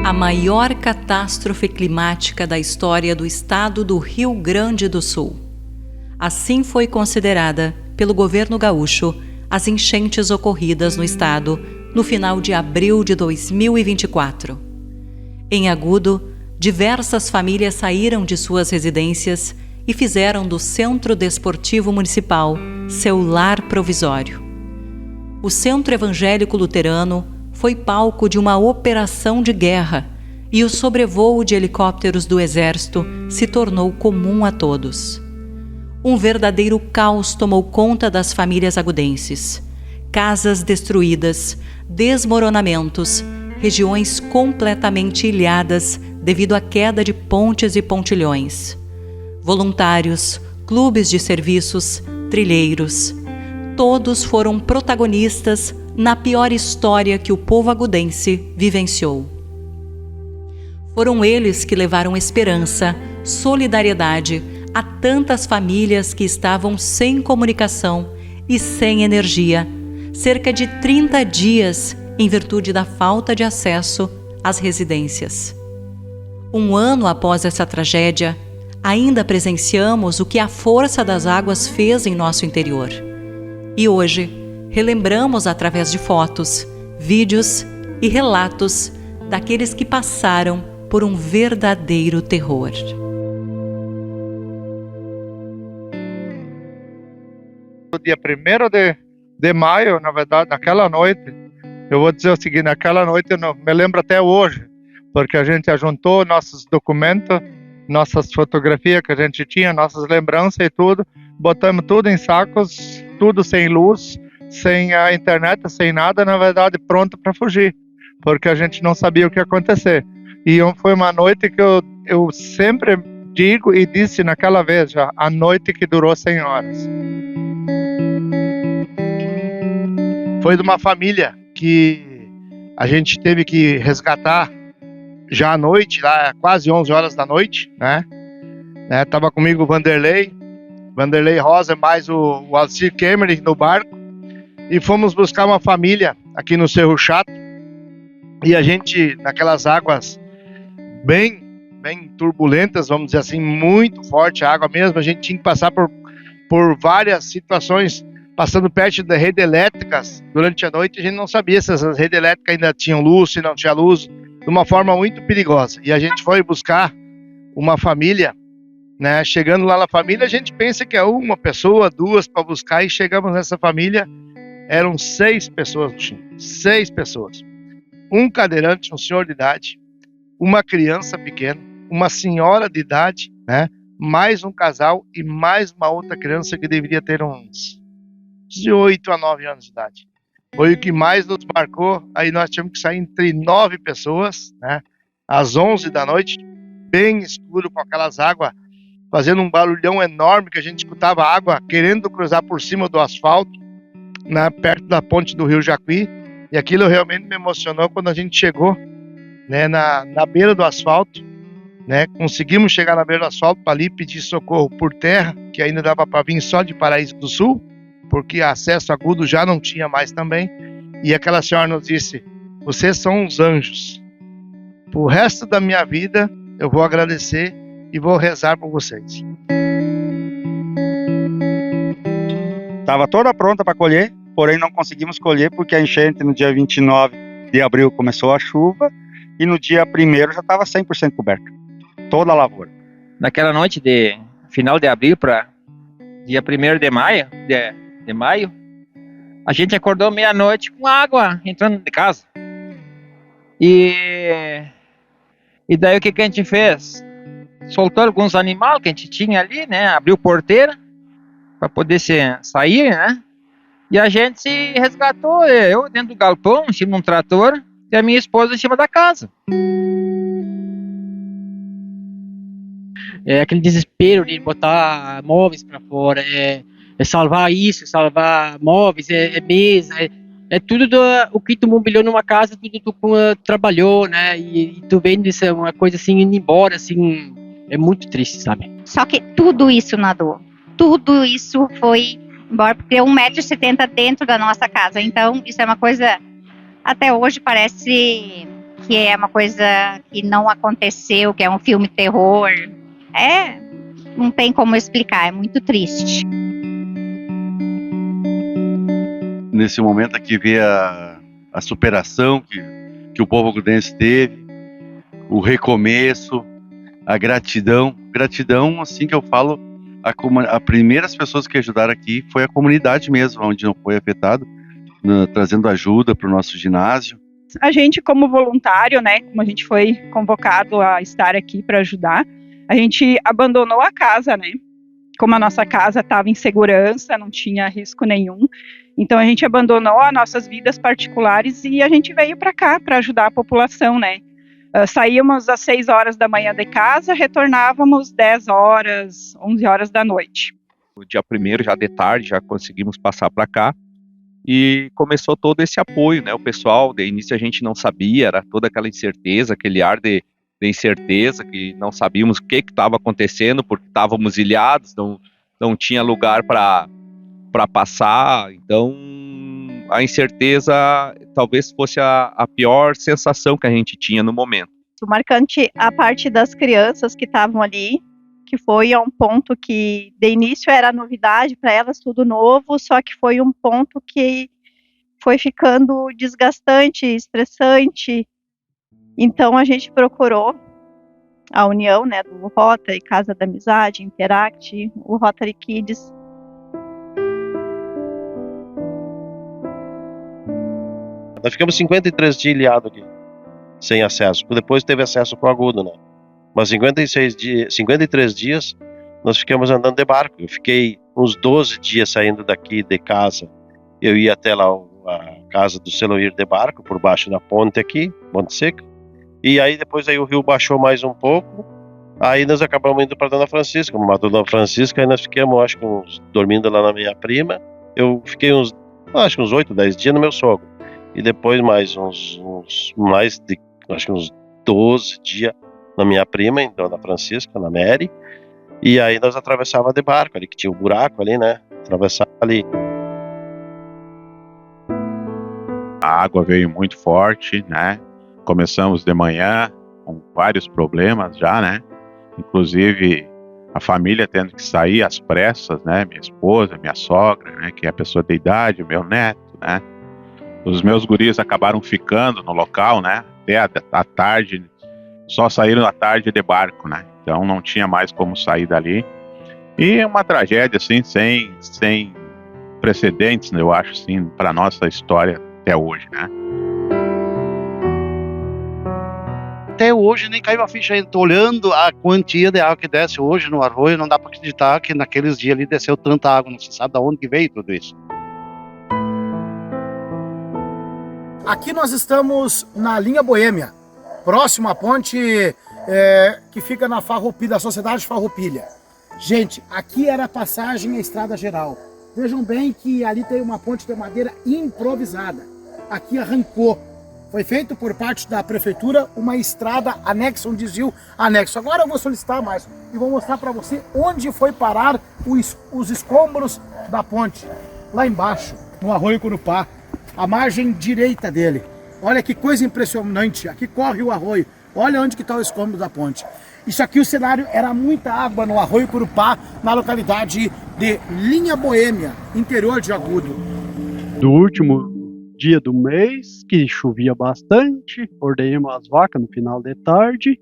A maior catástrofe climática da história do estado do Rio Grande do Sul. Assim foi considerada pelo governo gaúcho as enchentes ocorridas no estado no final de abril de 2024. Em Agudo, diversas famílias saíram de suas residências e fizeram do Centro Desportivo Municipal seu lar provisório. O Centro Evangélico Luterano foi palco de uma operação de guerra e o sobrevoo de helicópteros do Exército se tornou comum a todos. Um verdadeiro caos tomou conta das famílias agudenses. Casas destruídas, desmoronamentos, regiões completamente ilhadas devido à queda de pontes e pontilhões. Voluntários, clubes de serviços, trilheiros, todos foram protagonistas na pior história que o povo agudense vivenciou. Foram eles que levaram esperança, solidariedade a tantas famílias que estavam sem comunicação e sem energia, cerca de 30 dias em virtude da falta de acesso às residências. Um ano após essa tragédia, ainda presenciamos o que a força das águas fez em nosso interior. E hoje, relembramos através de fotos, vídeos e relatos daqueles que passaram por um verdadeiro terror. No dia 1º de maio, na verdade, naquela noite, eu vou dizer o seguinte, naquela noite eu não, me lembro até hoje, porque a gente ajuntou nossos documentos, nossas fotografias que a gente tinha, nossas lembranças e tudo, botamos tudo em sacos, tudo sem luz, sem a internet, sem nada, na verdade, pronto para fugir, porque a gente não sabia o que ia acontecer. E foi uma noite que eu sempre digo e disse naquela vez já, a noite que durou 100 horas. Foi de uma família que a gente teve que resgatar já à noite, lá quase 11 horas da noite, né? Tava comigo o Vanderlei Rosa, mais o Alcir Kemmerich no barco, e fomos buscar uma família aqui no Cerro Chato, e a gente, naquelas águas bem turbulentas, vamos dizer assim, muito forte a água mesmo, a gente tinha que passar por várias situações, passando perto da rede elétricas durante a noite, a gente não sabia se as redes elétricas ainda tinham luz, se não tinha luz, de uma forma muito perigosa. E a gente foi buscar uma família, né? Chegando lá na família, a gente pensa que é uma pessoa, duas para buscar, e chegamos nessa família, eram 6 pessoas no chão, 6 pessoas. Um cadeirante, um senhor de idade, uma criança pequena, uma senhora de idade, né? Mais um casal e mais uma outra criança que deveria ter uns de 8 a 9 anos de idade. Foi o que mais nos marcou. Aí nós tivemos que sair entre 9 pessoas, né? Às 11 da noite, bem escuro, com aquelas águas, fazendo um barulhão enorme, que a gente escutava a água querendo cruzar por cima do asfalto, né? Perto da ponte do Rio Jacuí. E aquilo realmente me emocionou quando a gente chegou, né? Na beira do asfalto, né? Conseguimos chegar na beira do asfalto para ali pedir socorro por terra, que ainda dava para vir só de Paraíso do Sul, porque acesso agudo já não tinha mais também. E aquela senhora nos disse: vocês são uns anjos. Pro resto da minha vida eu vou agradecer e vou rezar por vocês. Estava toda pronta para colher, porém não conseguimos colher porque a enchente no dia 29 de abril começou a chuva e no dia 1º já estava 100% coberta, toda a lavoura. Naquela noite de final de abril para dia 1º de maio, a gente acordou meia-noite com água entrando de casa. E daí o que a gente fez? Soltou alguns animais que a gente tinha ali, né? Abriu porteira para poder sair, né? E a gente se resgatou, eu dentro do galpão, em cima de um trator, e a minha esposa em cima da casa. É aquele desespero de botar móveis para fora, salvar isso, salvar móveis, mesa, tudo o que tu mobiliou numa casa, tudo tu trabalhou, né? E tu vendo isso, uma coisa assim, indo embora, assim, é muito triste, sabe? Só que tudo isso nadou, tudo isso foi embora, porque 1,70 m dentro da nossa casa, então isso é uma coisa, até hoje parece que é uma coisa que não aconteceu, que é um filme terror. Não tem como explicar, é muito triste. Nesse momento aqui ver a superação que o povo agrudense teve, o recomeço, a gratidão. Gratidão, assim que eu falo, as primeiras pessoas que ajudaram aqui foi a comunidade mesmo, onde não foi afetado, trazendo ajuda para o nosso ginásio. A gente, como voluntário, né, como a gente foi convocado a estar aqui para ajudar, a gente abandonou a casa, né? Como a nossa casa estava em segurança, não tinha risco nenhum, então a gente abandonou as nossas vidas particulares e a gente veio para cá para ajudar a população, né? Saíamos às 6 horas da manhã de casa, retornávamos 10 horas, 11 horas da noite. No dia 1º, já de tarde, já conseguimos passar para cá e começou todo esse apoio, né? O pessoal, de início a gente não sabia, era toda aquela incerteza, aquele ar de incerteza, que não sabíamos o que estava acontecendo, porque estávamos ilhados, não tinha lugar para passar, então a incerteza talvez fosse a pior sensação que a gente tinha no momento. O marcante a parte das crianças que estavam ali, que foi um ponto que de início era novidade para elas, tudo novo, só que foi um ponto que foi ficando desgastante, estressante. Então a gente procurou a união, né, do Rotary, Casa da Amizade, Interact, o Rotary Kids. Nós ficamos 53 dias ilhados aqui, sem acesso. Depois teve acesso com o agudo, né? Mas 53 dias nós ficamos andando de barco. Eu fiquei uns 12 dias saindo daqui de casa. Eu ia até lá a casa do Seloir de barco, por baixo da ponte aqui, Ponte Seca. E aí depois aí o rio baixou mais um pouco. Aí nós acabamos indo para Dona Francisca. Como a Dona Francisca, aí nós ficamos, acho que dormindo lá na minha prima. Eu fiquei uns 8, 10 dias no meu sogro. E depois mais uns 12 dias na minha prima, em Dona Francisca, na Mary. E aí nós atravessava de barco ali, que tinha um buraco ali, né? Atravessava ali. A água veio muito forte, né? Começamos de manhã com vários problemas já, né? Inclusive a família tendo que sair às pressas, né? Minha esposa, minha sogra, né? Que é a pessoa de idade, o meu neto, né? Os meus guris acabaram ficando no local, né? Até a tarde, só saíram à tarde de barco, né? Então não tinha mais como sair dali. E uma tragédia, assim, sem precedentes, eu acho, assim, para nossa história até hoje, né? Até hoje nem caiu a ficha ainda. Tô olhando a quantia de água que desce hoje no arroio, não dá para acreditar que naqueles dias ali desceu tanta água, não se sabe de onde que veio tudo isso. Aqui nós estamos na linha Boêmia, próximo à ponte que fica na Farroupilha, da Sociedade Farroupilha. Gente, aqui era a passagem à Estrada Geral. Vejam bem que ali tem uma ponte de madeira improvisada. Aqui arrancou. Foi feito por parte da prefeitura uma estrada anexa, um desvio anexo. Agora eu vou solicitar mais e vou mostrar para você onde foi parar os escombros da ponte. Lá embaixo, no Arroio Curupá, a margem direita dele. Olha que coisa impressionante. Aqui corre o arroio. Olha onde que está o escombro da ponte. Isso aqui, o cenário era muita água no Arroio Curupá, na localidade de Linha Boêmia, interior de Agudo. Do último dia do mês, que chovia bastante, ordenhamos as vacas no final de tarde,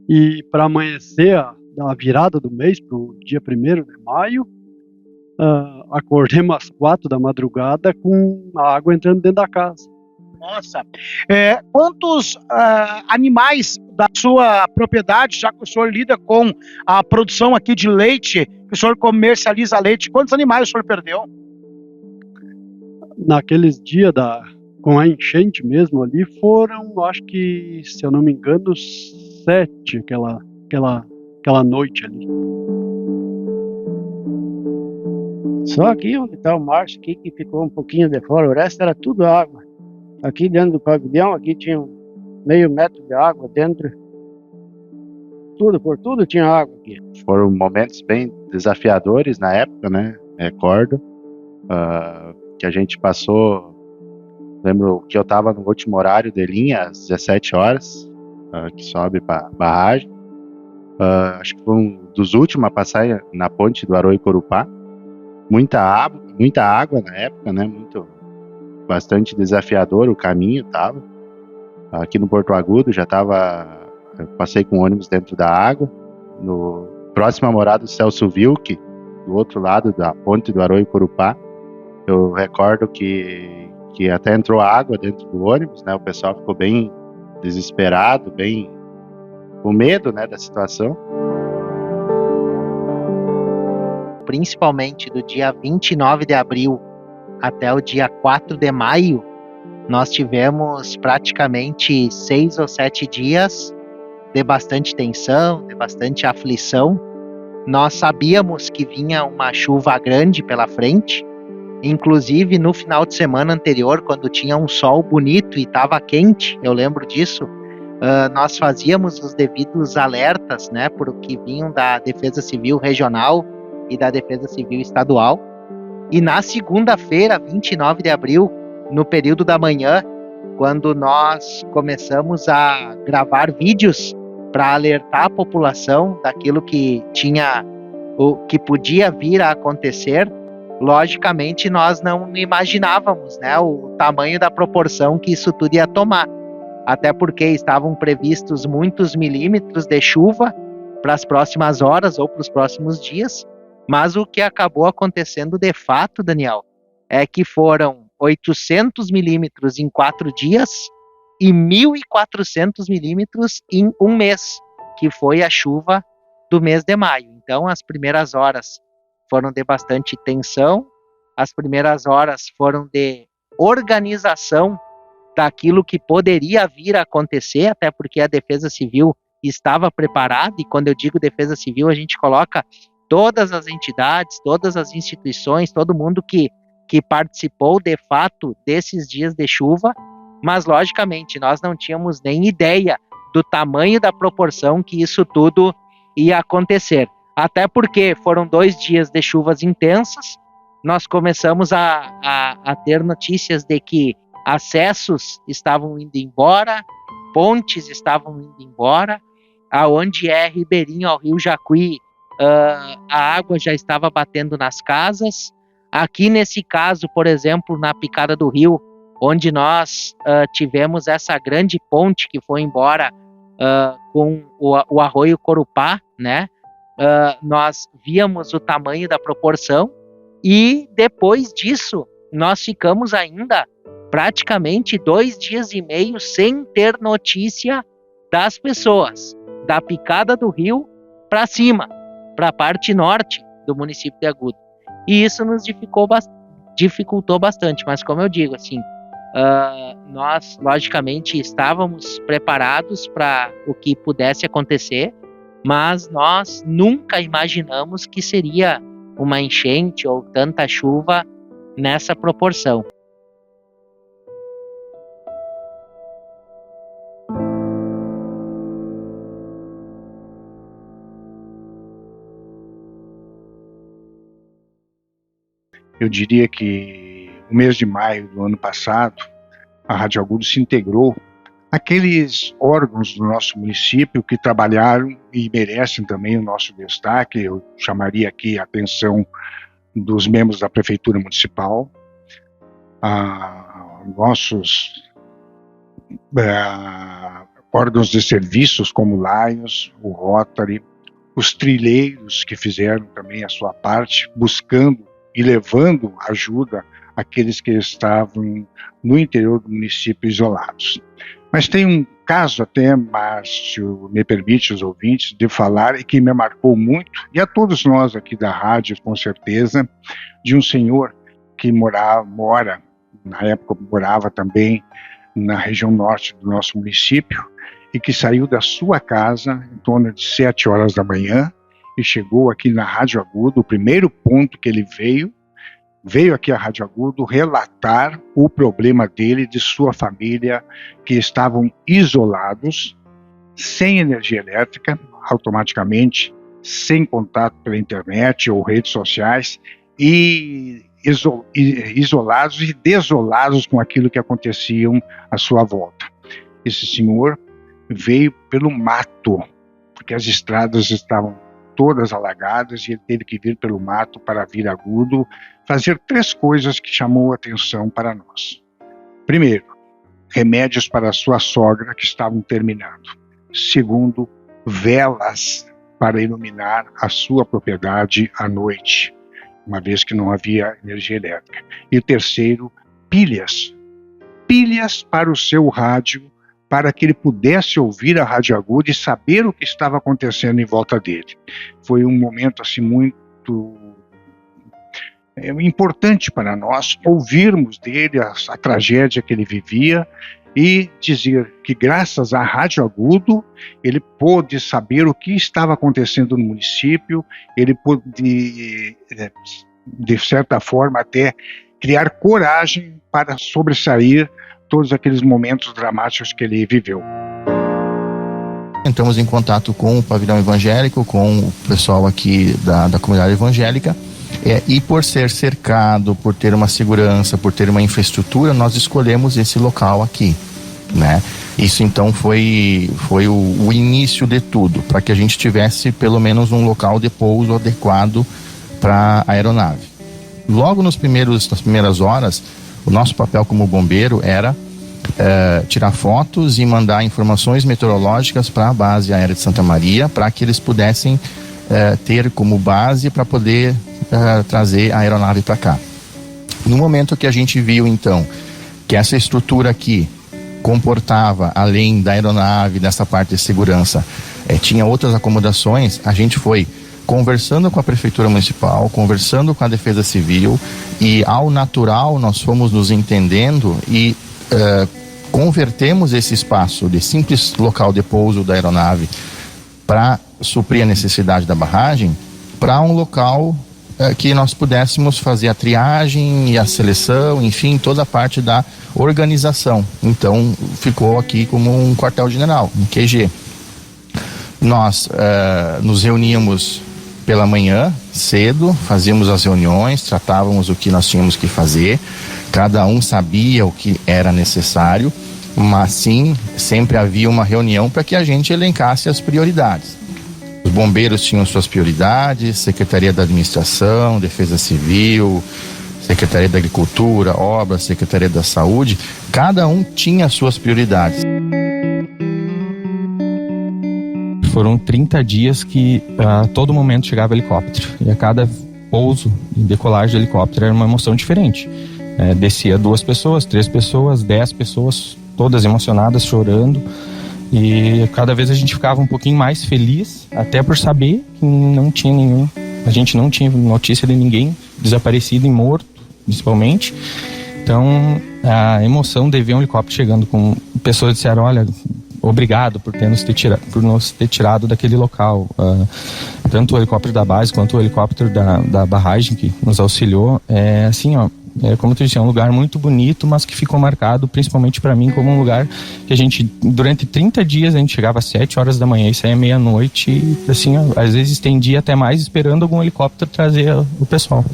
e para amanhecer da virada do mês, para o dia 1º de maio, acordemos às 4 da madrugada com a água entrando dentro da casa. Nossa, quantos animais da sua propriedade, já que o senhor lida com a produção aqui de leite, que o senhor comercializa leite, quantos animais o senhor perdeu? Naqueles dias com a enchente mesmo ali, foram, acho que, se eu não me engano, 7 aquela noite ali. Só aqui onde está o Márcio, aqui que ficou um pouquinho de fora, o resto era tudo água. Aqui dentro do pavilhão, aqui tinha meio metro de água dentro. Por tudo tinha água aqui. Foram momentos bem desafiadores na época, né? Recordo que a gente passou Lembro que eu estava no último horário de linha, às 17 horas, que sobe para barragem. Acho que foi um dos últimos a passar na ponte do Arroio Corupá. Muita água na época, né? Bastante desafiador o caminho tava. Aqui no Porto Agudo eu passei com ônibus dentro da água. No próximo à morada do Celso Wilke, do outro lado da ponte do Arroio Corupá, eu recordo que até entrou água dentro do ônibus, né? O pessoal ficou bem desesperado, bem com medo, né, da situação. Principalmente do dia 29 de abril até o dia 4 de maio, nós tivemos praticamente 6 ou 7 dias de bastante tensão, de bastante aflição. Nós sabíamos que vinha uma chuva grande pela frente, inclusive no final de semana anterior, quando tinha um sol bonito e estava quente, eu lembro disso, nós fazíamos os devidos alertas, né, porque vinham da Defesa Civil Regional e da Defesa Civil Estadual. E na segunda-feira, 29 de abril, no período da manhã, quando nós começamos a gravar vídeos para alertar a população daquilo que podia vir a acontecer, logicamente nós não imaginávamos, né, o tamanho da proporção que isso tudo ia tomar. Até porque estavam previstos muitos milímetros de chuva para as próximas horas ou para os próximos dias, mas o que acabou acontecendo de fato, Daniel, é que foram 800 milímetros em 4 dias e 1.400 milímetros em um mês, que foi a chuva do mês de maio. Então, as primeiras horas foram de bastante tensão, as primeiras horas foram de organização daquilo que poderia vir a acontecer, até porque a Defesa Civil estava preparada, e quando eu digo Defesa Civil, a gente coloca todas as entidades, todas as instituições, todo mundo que participou de fato desses dias de chuva, mas logicamente nós não tínhamos nem ideia do tamanho da proporção que isso tudo ia acontecer. Até porque foram 2 dias de chuvas intensas, nós começamos a ter notícias de que acessos estavam indo embora, pontes estavam indo embora, aonde é ribeirinho ao Rio Jacuí, a água já estava batendo nas casas. Aqui nesse caso, por exemplo, na Picada do Rio, onde nós tivemos essa grande ponte que foi embora com o Arroio Corupá, né? Nós víamos o tamanho da proporção e depois disso nós ficamos ainda praticamente 2 dias e meio sem ter notícia das pessoas, da Picada do Rio para cima, para a parte norte do município de Agudo. E isso nos dificultou bastante, mas como eu digo, assim, nós logicamente estávamos preparados para o que pudesse acontecer, mas nós nunca imaginamos que seria uma enchente ou tanta chuva nessa proporção. Eu diria que no mês de maio do ano passado, a Rádio Agudo se integrou àqueles órgãos do nosso município que trabalharam e merecem também o nosso destaque. Eu chamaria aqui a atenção dos membros da Prefeitura Municipal, nossos órgãos de serviços como o Lions, o Rotary, os trilheiros que fizeram também a sua parte, buscando e levando ajuda àqueles que estavam no interior do município isolados. Mas tem um caso até, Márcio, me permite os ouvintes, de falar e que me marcou muito, e a todos nós aqui da rádio, com certeza, de um senhor que na época morava também na região norte do nosso município, e que saiu da sua casa em torno de 7 horas da manhã, e chegou aqui na Rádio Agudo. O primeiro ponto que ele veio aqui à Rádio Agudo relatar o problema dele e de sua família, que estavam isolados, sem energia elétrica, automaticamente, sem contato pela internet ou redes sociais, e isolados e desolados com aquilo que acontecia à sua volta. Esse senhor veio pelo mato, porque as estradas estavam todas alagadas e ele teve que vir pelo mato para vir a Agudo fazer 3 coisas que chamou a atenção para nós. Primeiro, remédios para sua sogra que estavam terminando. Segundo, velas para iluminar a sua propriedade à noite, uma vez que não havia energia elétrica. E terceiro, pilhas para o seu rádio, para que ele pudesse ouvir a Rádio Agudo e saber o que estava acontecendo em volta dele. Foi um momento assim muito importante para nós ouvirmos dele a tragédia que ele vivia e dizer que graças à Rádio Agudo ele pôde saber o que estava acontecendo no município, ele pôde, de certa forma, até criar coragem para sobressair todos aqueles momentos dramáticos que ele viveu. Entramos em contato com o pavilhão evangélico, com o pessoal aqui da comunidade evangélica, e por ser cercado, por ter uma segurança, por ter uma infraestrutura, nós escolhemos esse local aqui, né? Isso então foi o início de tudo, para que a gente tivesse pelo menos um local de pouso adequado para a aeronave. Logo nas primeiras horas, o nosso papel como bombeiro era tirar fotos e mandar informações meteorológicas para a base aérea de Santa Maria, para que eles pudessem ter como base para poder trazer a aeronave para cá. No momento que a gente viu então que essa estrutura aqui comportava, além da aeronave, dessa parte de segurança, tinha outras acomodações, a gente foi conversando com a Prefeitura Municipal, conversando com a Defesa Civil, e ao natural nós fomos nos entendendo e convertemos esse espaço de simples local de pouso da aeronave para suprir a necessidade da barragem para um local que nós pudéssemos fazer a triagem e a seleção, enfim, toda a parte da organização. Então ficou aqui como um quartel-general, um QG. Nós nos reuníamos pela manhã, cedo, fazíamos as reuniões, tratávamos o que nós tínhamos que fazer, cada um sabia o que era necessário, mas sim, sempre havia uma reunião para que a gente elencasse as prioridades. Os bombeiros tinham suas prioridades, Secretaria da Administração, Defesa Civil, Secretaria da Agricultura, Obras, Secretaria da Saúde, cada um tinha as suas prioridades. Foram 30 dias que a todo momento chegava helicóptero, e a cada pouso e decolagem de helicóptero era uma emoção diferente. Descia 2 pessoas, 3 pessoas, 10 pessoas, todas emocionadas, chorando, e cada vez a gente ficava um pouquinho mais feliz, até por saber que a gente não tinha notícia de ninguém desaparecido e morto, principalmente. Então a emoção de ver um helicóptero chegando, com pessoas disseram, olha, obrigado por nos ter tirado daquele local, tanto o helicóptero da base quanto o helicóptero da barragem que nos auxiliou. Como tu disse, é um lugar muito bonito, mas que ficou marcado principalmente para mim como um lugar que a gente, durante 30 dias, a gente chegava às 7 horas da manhã e saía meia-noite, e assim, às vezes estendia até mais esperando algum helicóptero trazer o pessoal.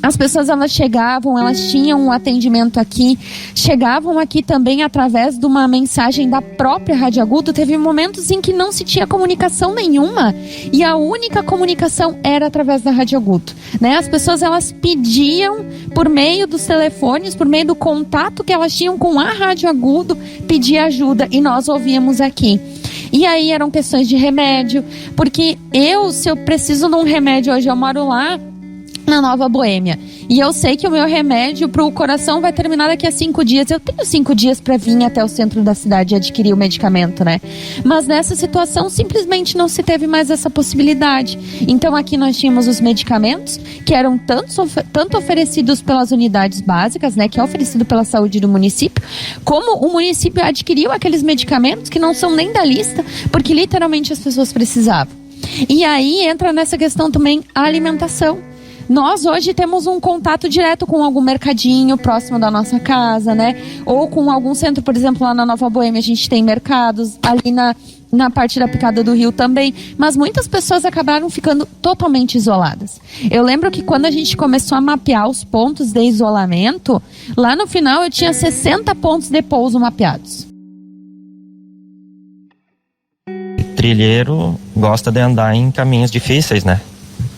As pessoas, elas chegavam, elas tinham um atendimento aqui, chegavam aqui também através de uma mensagem da própria Rádio Agudo. Teve momentos em que não se tinha comunicação nenhuma, e a única comunicação era através da Rádio Agudo, né? As pessoas, elas pediam por meio dos telefones, por meio do contato que elas tinham com a Rádio Agudo, pedir ajuda, e nós ouvíamos aqui. E aí eram questões de remédio, porque se eu preciso de um remédio hoje, eu moro lá na Nova Boêmia, e eu sei que o meu remédio para o coração vai terminar daqui a 5 dias. Eu tenho 5 dias para vir até o centro da cidade e adquirir o medicamento, né? Mas nessa situação simplesmente não se teve mais essa possibilidade. Então aqui nós tínhamos os medicamentos que eram tanto oferecidos pelas unidades básicas, né, que é oferecido pela saúde do município, como o município adquiriu aqueles medicamentos que não são nem da lista, porque literalmente as pessoas precisavam. E aí entra nessa questão também a alimentação. Nós hoje temos um contato direto com algum mercadinho próximo da nossa casa, né? Ou com algum centro, por exemplo, lá na Nova Boêmia a gente tem mercados. Ali na parte da Picada do Rio também, mas muitas pessoas acabaram ficando totalmente isoladas. Eu lembro que quando a gente começou a mapear os pontos de isolamento, lá no final eu tinha 60 pontos de pouso mapeados. Trilheiro gosta de andar em caminhos difíceis, né?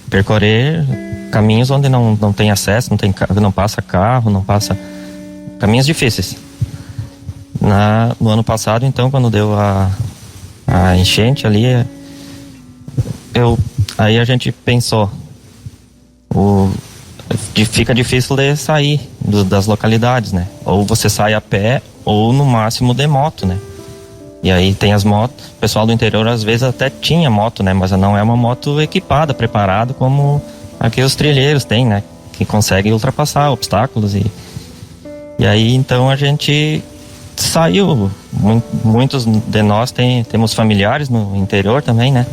Percorrer caminhos onde não tem acesso, não passa carro, não passa... Caminhos difíceis. No ano passado, então, quando deu a enchente ali, aí a gente pensou, fica difícil de sair das localidades, né? Ou você sai a pé, ou no máximo de moto, né? E aí tem as motos, o pessoal do interior às vezes até tinha moto, né? Mas não é uma moto equipada, preparada como aqui os trilheiros têm, né? Que conseguem ultrapassar obstáculos e aí então a gente saiu, muitos de nós temos familiares no interior também, né?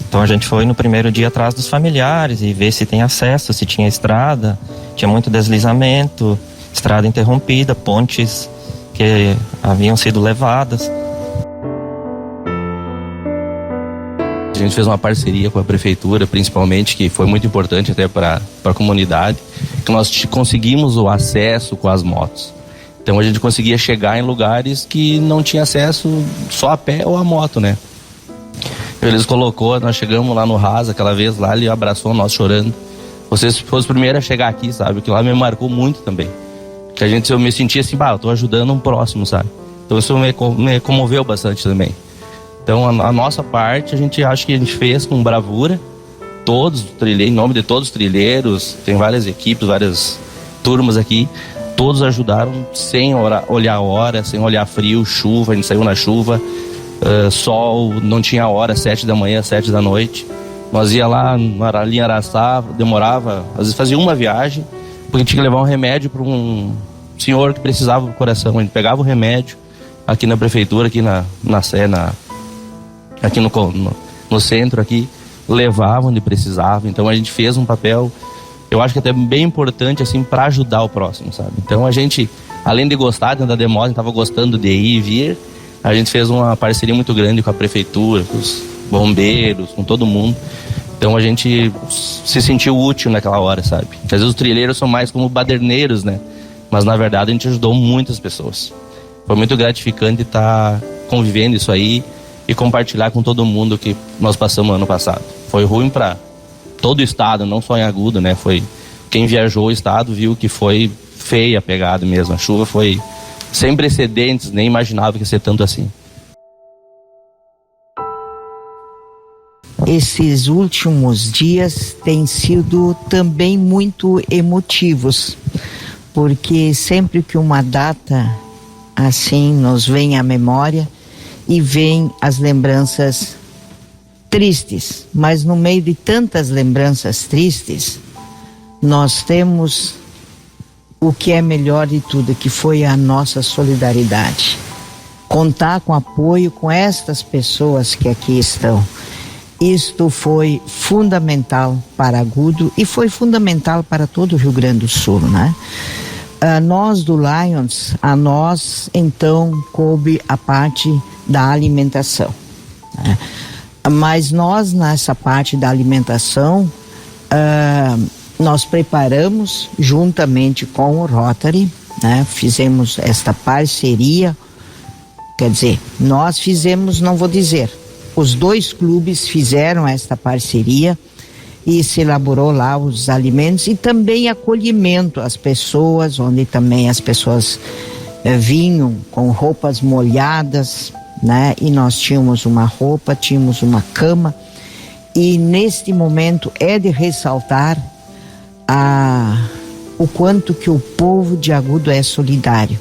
Então a gente foi no primeiro dia atrás dos familiares e ver se tem acesso, se tinha estrada, tinha muito deslizamento, estrada interrompida, pontes que haviam sido levadas. A gente fez uma parceria com a prefeitura, principalmente, que foi muito importante até para a comunidade, que nós conseguimos o acesso com as motos. Então a gente conseguia chegar em lugares que não tinha acesso só a pé ou a moto, né? Eles colocou, nós chegamos lá no Rasa, aquela vez lá, ele abraçou nós chorando. Vocês foram os primeiros a chegar aqui, sabe? Que lá me marcou muito também. Que eu me sentia assim, eu tô ajudando um próximo, sabe? Então isso me comoveu bastante também. Então a nossa parte, a gente acha que a gente fez com bravura, em nome de todos os trilheiros, tem várias equipes, várias turmas aqui, todos ajudaram sem olhar a hora, sem olhar frio, chuva, a gente saiu na chuva, sol, não tinha hora, 7 da manhã, 7 da noite. Nós ia lá ali em Araçá, demorava, às vezes fazia uma viagem, porque tinha que levar um remédio para um senhor que precisava do coração. A gente pegava o remédio aqui na prefeitura, aqui na Sé, aqui no centro, aqui, levava onde precisava. Então a gente fez um papel, eu acho que até bem importante, assim, para ajudar o próximo, sabe? Então a gente, além de gostar de andar de moto, a gente estava gostando de ir e vir, a gente fez uma parceria muito grande com a prefeitura, com os bombeiros, com todo mundo. Então a gente se sentiu útil naquela hora, sabe? Porque às vezes os trilheiros são mais como baderneiros, né? Mas na verdade a gente ajudou muitas pessoas. Foi muito gratificante estar convivendo isso aí e compartilhar com todo mundo o que nós passamos no ano passado. Foi ruim para todo o estado, não só em Agudo, né? Foi quem viajou o estado viu que foi feia a pegada mesmo. A chuva foi sem precedentes, nem imaginava que ia ser tanto assim. Esses últimos dias têm sido também muito emotivos, porque sempre que uma data assim nos vem à memória, e vem as lembranças tristes, mas no meio de tantas lembranças tristes, nós temos o que é melhor de tudo, que foi a nossa solidariedade. Contar com apoio com estas pessoas que aqui estão. Isto foi fundamental para Agudo e foi fundamental para todo o Rio Grande do Sul, né? Nós do Lions, a nós então coube a parte da alimentação, né? Mas nós nessa parte da alimentação nós preparamos juntamente com o Rotary, né? Fizemos esta parceria, quer dizer, nós fizemos, não vou dizer, os dois clubes fizeram esta parceria e se elaborou lá os alimentos e também acolhimento às pessoas, onde também as pessoas vinham com roupas molhadas, né? E nós tínhamos uma roupa, tínhamos uma cama, e neste momento é de ressaltar o quanto que o povo de Agudo é solidário,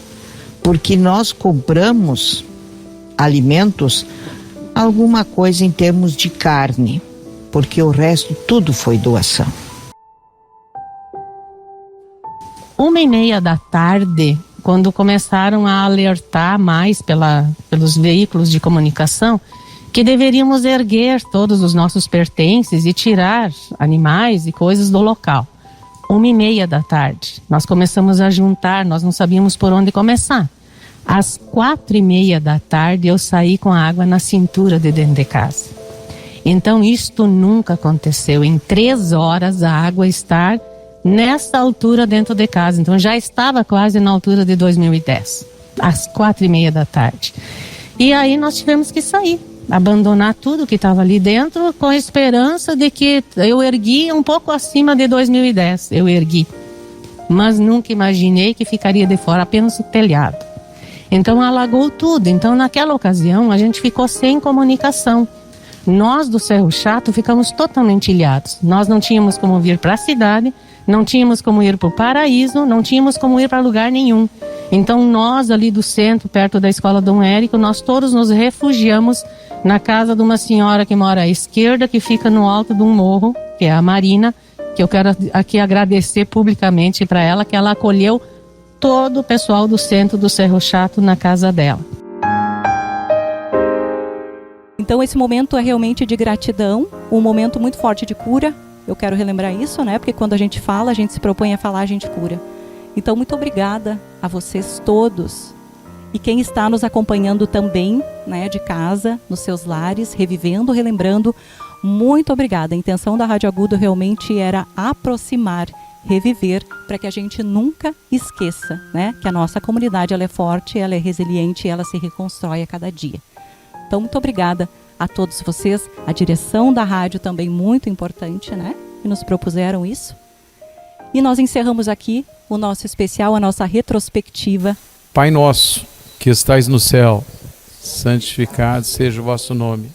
porque nós compramos alimentos, alguma coisa em termos de carne, porque o resto tudo foi doação. 1:30 da tarde, quando começaram a alertar mais pelos veículos de comunicação, que deveríamos erguer todos os nossos pertences e tirar animais e coisas do local. 1:30 da tarde, nós começamos a juntar, nós não sabíamos por onde começar. Às 4:30 da tarde eu saí com a água na cintura de dentro de casa. Então isto nunca aconteceu. Em 3 horas a água estar nessa altura dentro de casa. Então já estava quase na altura de 2010, às 4:30 da tarde. E aí nós tivemos que sair, abandonar tudo que estava ali dentro, com a esperança de que eu ergui um pouco acima de 2010. Eu ergui, mas nunca imaginei que ficaria de fora apenas o telhado. Então alagou tudo. Então naquela ocasião a gente ficou sem comunicação. Nós do Cerro Chato ficamos totalmente ilhados. Nós não tínhamos como vir para a cidade, não tínhamos como ir para o Paraíso, não tínhamos como ir para lugar nenhum. Então nós ali do centro, perto da Escola Dom Érico, nós todos nos refugiamos na casa de uma senhora que mora à esquerda, que fica no alto de um morro, que é a Marina, que eu quero aqui agradecer publicamente para ela, que ela acolheu todo o pessoal do centro do Cerro Chato na casa dela. Então esse momento é realmente de gratidão, um momento muito forte de cura. Eu quero relembrar isso, né? Porque quando a gente fala, a gente se propõe a falar, a gente cura. Então muito obrigada a vocês todos. E quem está nos acompanhando também, né, de casa, nos seus lares, revivendo, relembrando, muito obrigada. A intenção da Rádio Agudo realmente era aproximar, reviver, para que a gente nunca esqueça, né, que a nossa comunidade ela é forte, ela é resiliente, ela se reconstrói a cada dia. Então, muito obrigada a todos vocês, a direção da rádio também muito importante, né, que nos propuseram isso. E nós encerramos aqui o nosso especial, a nossa retrospectiva. Pai nosso, que estais no céu, santificado seja o vosso nome.